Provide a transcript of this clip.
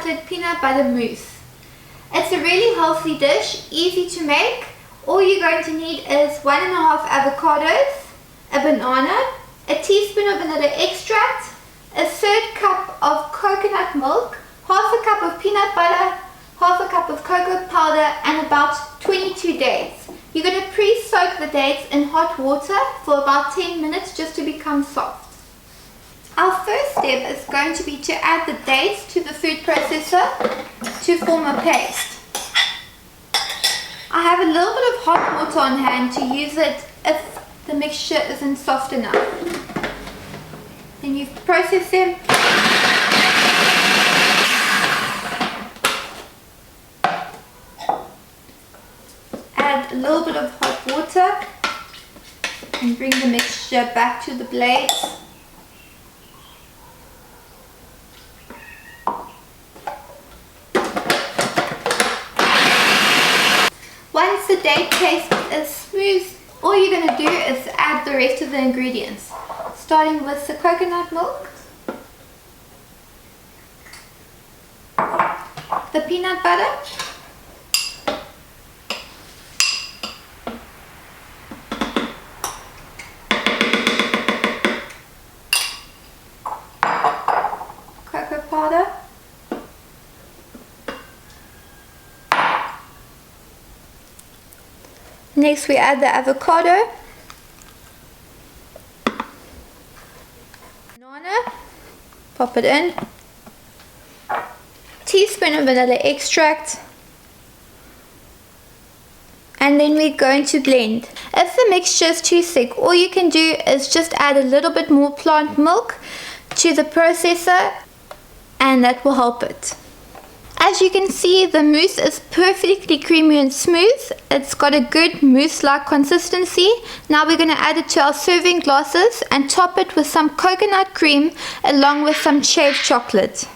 chocolate peanut butter mousse. It's a really healthy dish, easy to make. All you're going to need is 1.5 avocados, a banana, a teaspoon of vanilla extract, a third cup of coconut milk, half a cup of peanut butter, half a cup of cocoa powder, and about 22 dates. You're going to pre-soak the dates in hot water for about 10 minutes just to become soft. Our first step is going to be to add the dates to the food processor to form a paste. I have a little bit of hot water on hand to use it if the mixture isn't soft enough. Then you process them. Add a little bit of hot water and bring the mixture back to the blades. Once the date paste is smooth, all you're going to do is add the rest of the ingredients, starting with the coconut milk, the peanut butter, cocoa powder, next we add the avocado, banana, pop it in, teaspoon of vanilla extract, and then we're going to blend. If the mixture is too thick, all you can do is just add a little bit more plant milk to the processor and that will help it. As you can see, the mousse is perfectly creamy and smooth. It's got a good mousse-like consistency. Now we're going to add it to our serving glasses and top it with some coconut cream along with some shaved chocolate.